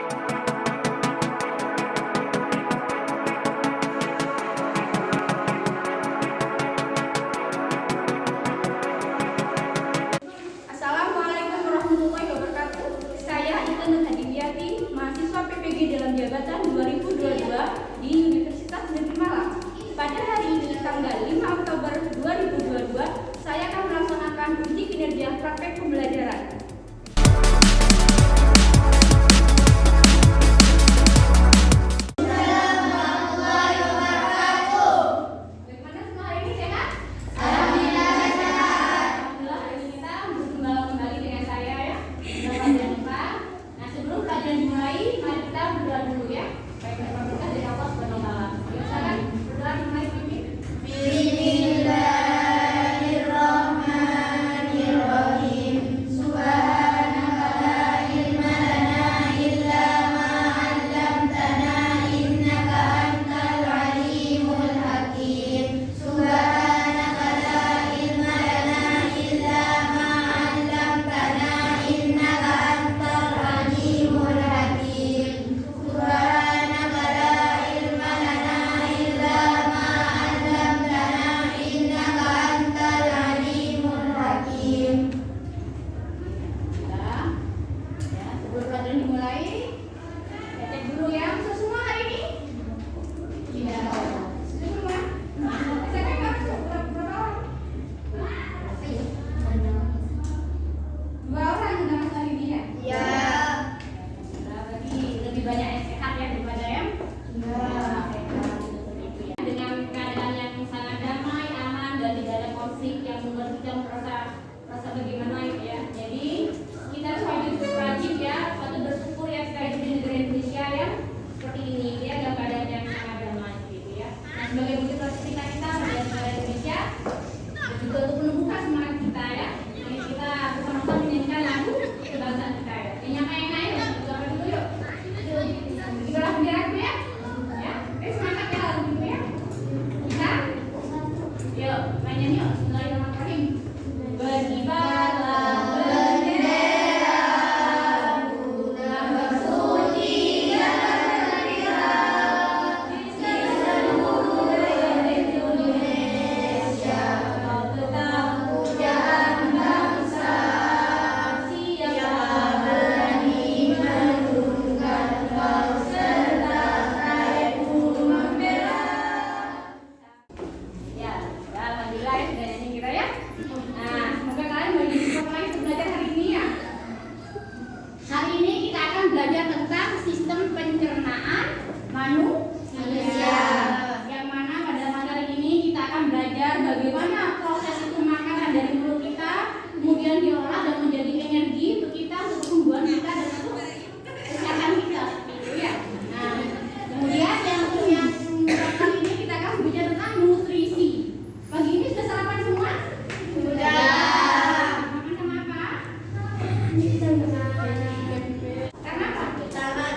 Assalamualaikum warahmatullahi wabarakatuh. Saya Ita Nur Hadibiati, mahasiswa PPG dalam jabatan 2022 di Universitas Negeri Malang. Pada hari ini, tanggal 5 Oktober 2022, saya akan melaksanakan uji kinerja praktek pembelajaran. Rasa bagaimana ya. Jadi kita wajib rajin ya, patut bersyukur ya kita hidup di negara Indonesia ya seperti ini ya, dalam keadaan yang sangat damai gitu ya. Nah, sebagai wujud kita menjadi negara Indonesia dan juga untuk menumbuhkan semangat kita ya. Jadi kita bersama-sama menyanyikan lagu kebangsaan kita ya. Yang enak yuk, kita dulu yuk. Kita lagu biar ya. Ya, semangat ya lagu itu ya. Kita, yuk mainan yuk. Bismillahirrahmanirrahim. Berkibarlah bendera bulan bersuci dan berkibar di seluruh Indonesia. Kau tetap pujaan bangsa, siapa berani menurunkan kau serta rakyat pun membela. Ya, alhamdulillah ya sudah nyanyi kita ya. Nah, semoga kalian bagi support lagi untuk belajar hari ini ya. Hari ini kita akan belajar tentang sistem pencernaan manusia. Yang mana pada materi ini kita akan belajar bagaimana proses itu makanan dari mulut kita kemudian diolah dan menjadi energi untuk kita, untuk pertumbuhan kita dan untuk kesehatan kita gitu ya. Nah, kemudian yang kali ini kita akan belajar tentang nutrisi. Pagi ini sudah sarapan semua? Sudah. Makan sama apa? Karena apa? Karena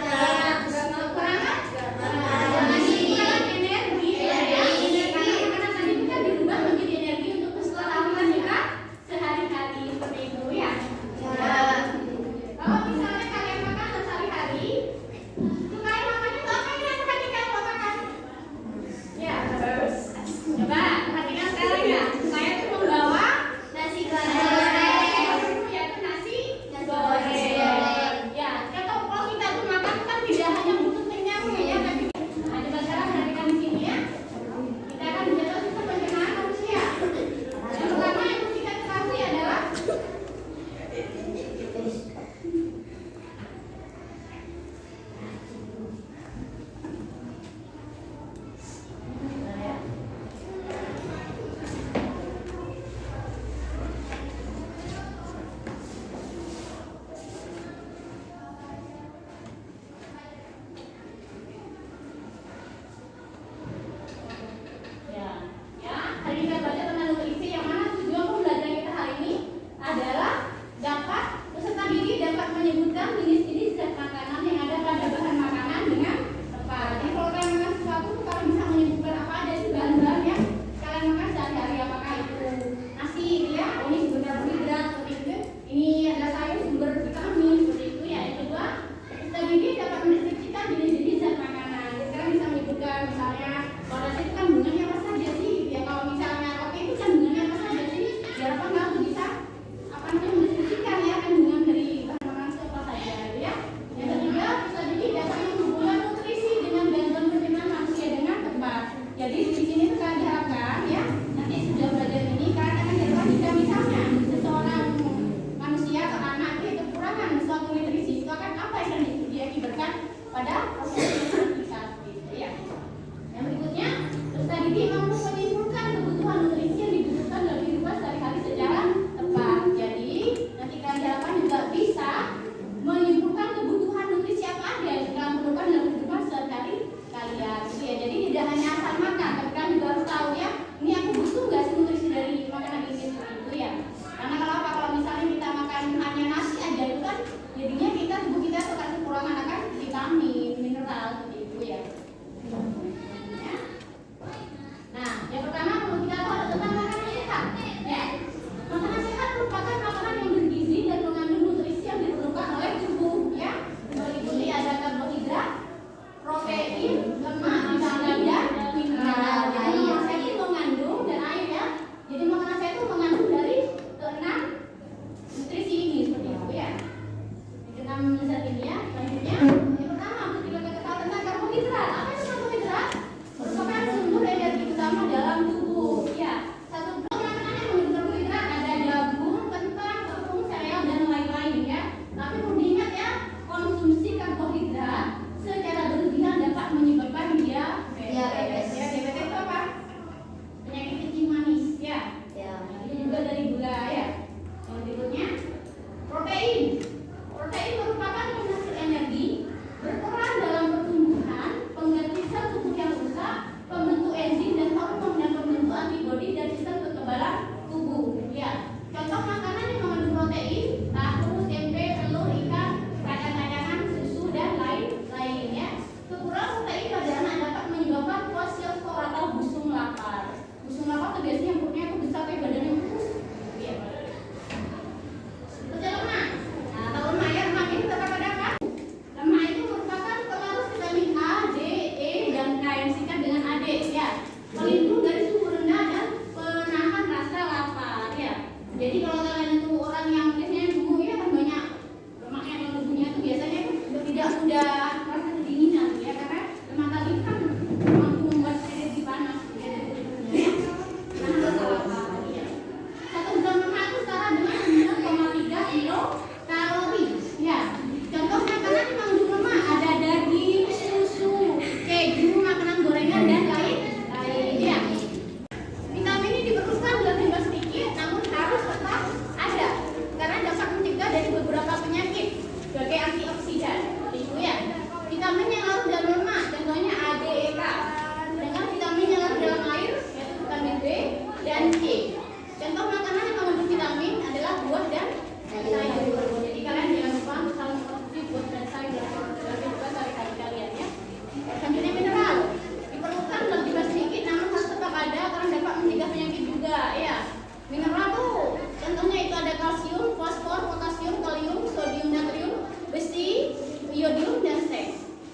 kekurangan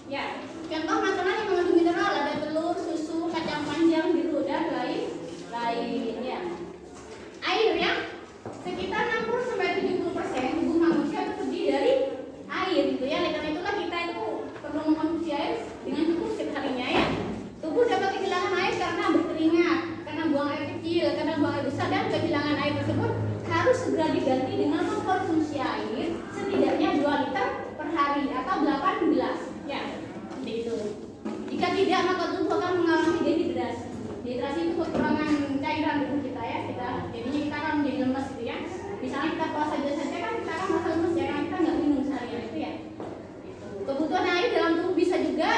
Ya, contoh makanan yang mengandung mineral ada telur, susu, kacang panjang, biru dan lain ya. Air ya, sekitar 60-70% tubuh manusia itu terdiri dari air gitu ya. Oleh karena itulah kita itu perlu mengkonsumsi air dengan cukup setiap harinya ya. Tubuh dapat kehilangan air karena berkeringat, karena buang air kecil, karena buang air besar, dan kehilangan air tersebut harus segera diganti dengan mengkonsumsi air setidaknya 2 liter per hari atau 8 gelas ya. Seperti itu. Jika tidak maka tubuh akan mengalami dehidrasi. Dehidrasi itu kekurangan cairan tubuh kita ya. Jadinya kita akan menjadi lemas gitu ya. Misalnya kita puasa saja kan kita akan merasa lemas ya, karena kita nggak minum seharian itu ya. Kebutuhan air dalam tubuh bisa juga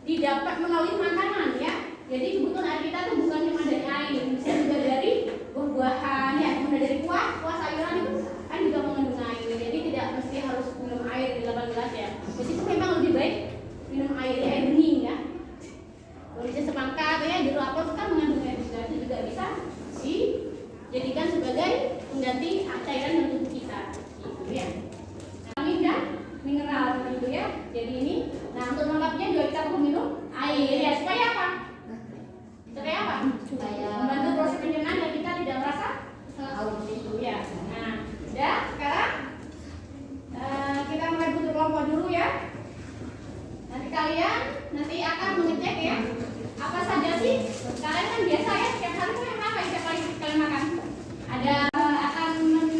didapat melalui makanan ya. Jadi kebutuhan air kita tuh bukan cuma dari air, bisa juga dari buah-buahan ya, kemudian dari kuah sayuran itu kan juga mengandung air. Jadi tidak mesti harus minum air di 8 gelas ya. Meskipun memang lebih baik minum air bening ya. Kalau bisa semangka atau ya jeruk apel itu kan mengandung air juga, itu juga bisa dijadikan sebagai pengganti cairan dalam tubuh kita. Gitu ya. Vitamin dan mineral gitu ya. Jadi ini, nah untuk lengkapnya juga kita perlu minum air ya. Supaya apa? Supaya apa? Supaya membantu proses pencernaan dan kita tidak merasa haus itu ya. Nah, udah sekarang kita mulai bentuk kelompok dulu ya. Nanti kalian akan mengecek ya. Apa saja sih? Kalian kan biasa ya setiap hari kan apa yang setiap kali kalian makan? Ada akan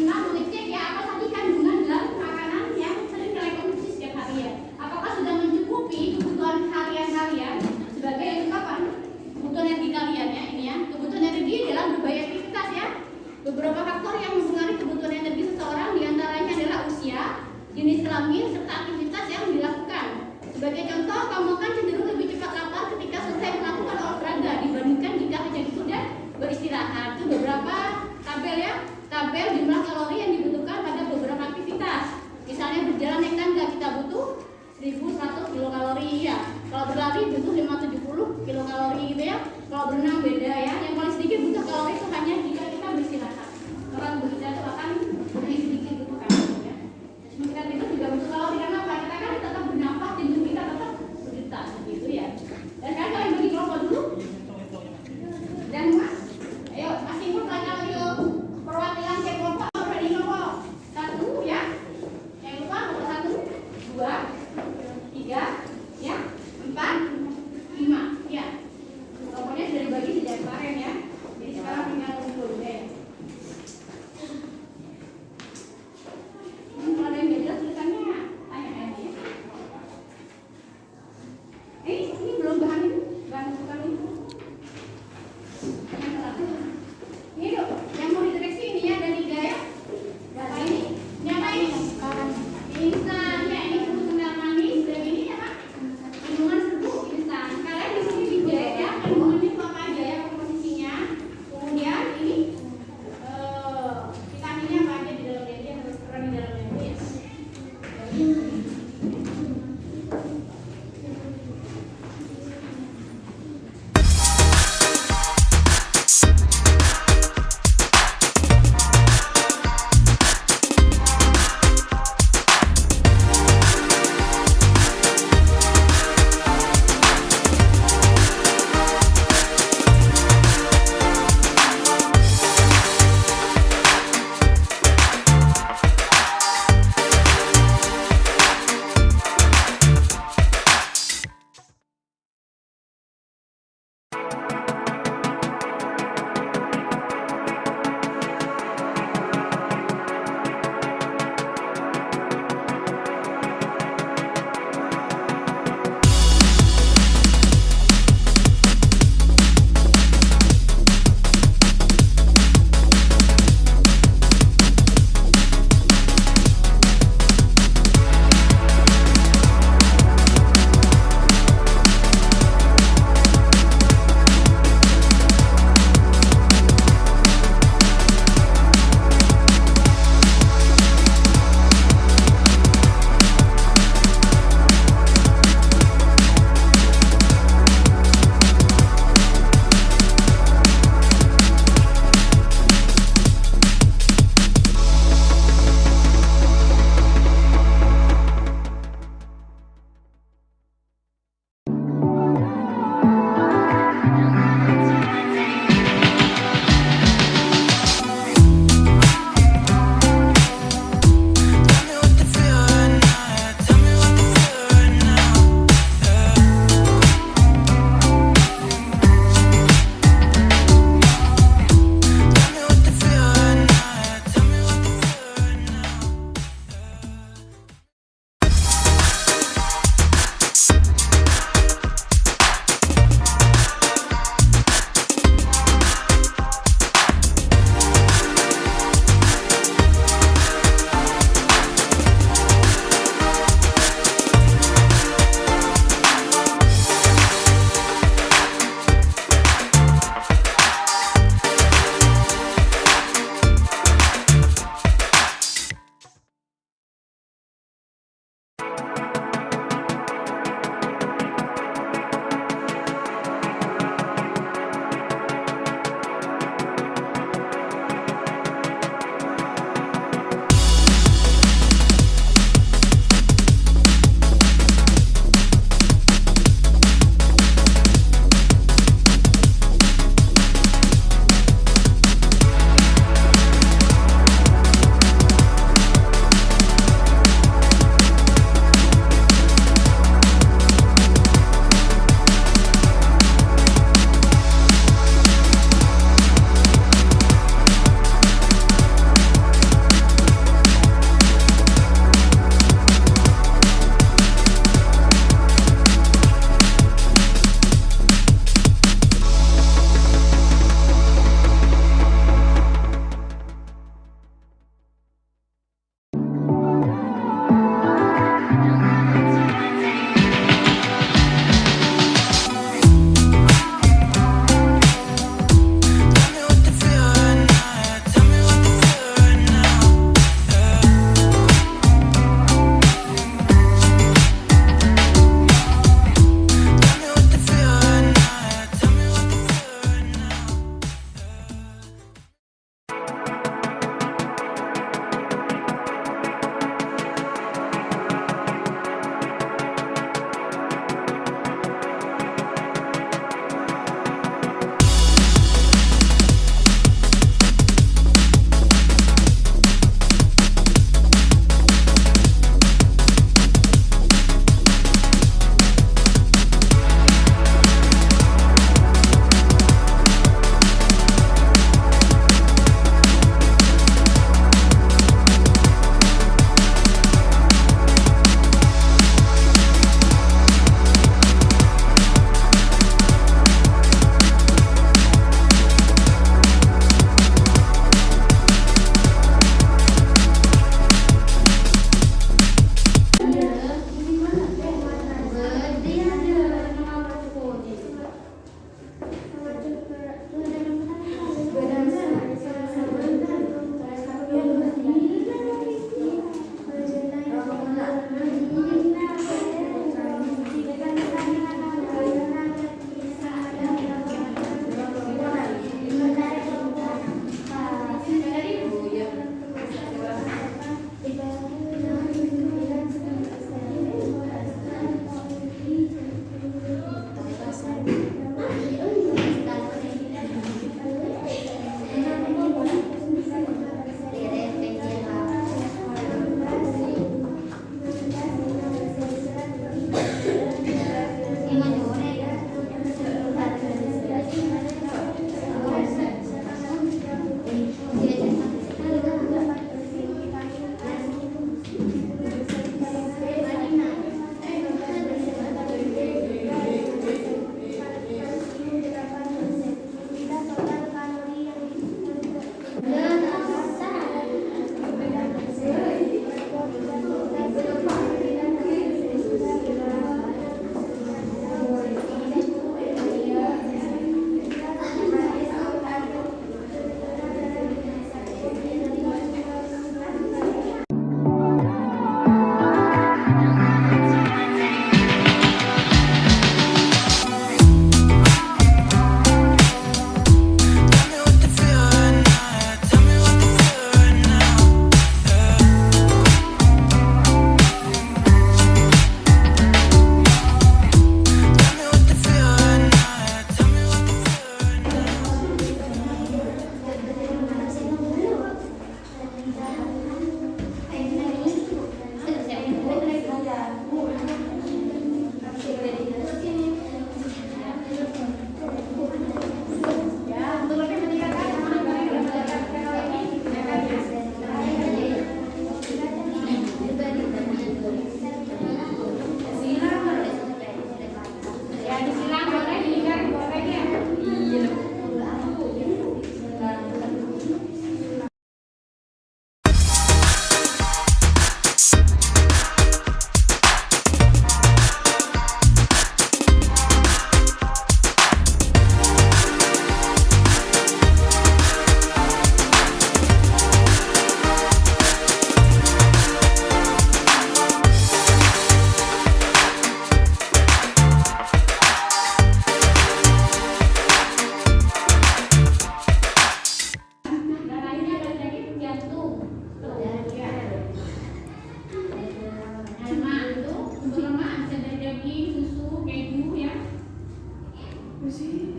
mengecek ya apa tadi kandungan dalam makanan yang sering kalian konsumsi setiap hari ya. Apakah sudah mencukupi kebutuhan harian kalian sebagai ungkapan kebutuhan energi kalian ya ini ya. Kebutuhan energi dalam berbagai aktivitas ya. Beberapa faktor yang mempengaruhi kebutuhan energi seseorang diantaranya adalah usia, jenis kelamin, serta aktivitas yang dilakukan. Sebagai contoh, kamu kan cenderung lebih cepat lapar ketika selesai melakukan olahraga dibandingkan jika hanya duduk dan beristirahat. Itu beberapa tabel ya, tabel jumlah kalori yang dibutuhkan pada beberapa aktivitas. Misalnya berjalan naik tangga kita butuh 1100 kilokalori ya. Kalau berlari butuh 570 kilokalori gitu ya. Kalau berenang beda ya. Yang paling sedikit butuh kalori itu hanya jika kita beristirahat. Karena tubuh kita itu akan lebih sedikit butuh kalori ya. Kita tidur juga butuh kalori karena apa? Kita kan tetap bernafas, tubuh kita tetap berdetak gitu ya. Dan sekarang kalian bagi kelompok dulu. Dan mas, ayo masih ikut kalian yuk. Perwakilan ke kelompok bagi kelompok 1 ya. Yang lupa kelompok 1, 2, 3, ya, 4, 5 ya. Kelompoknya sudah dibagi sejak kemarin ya.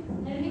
Hari ini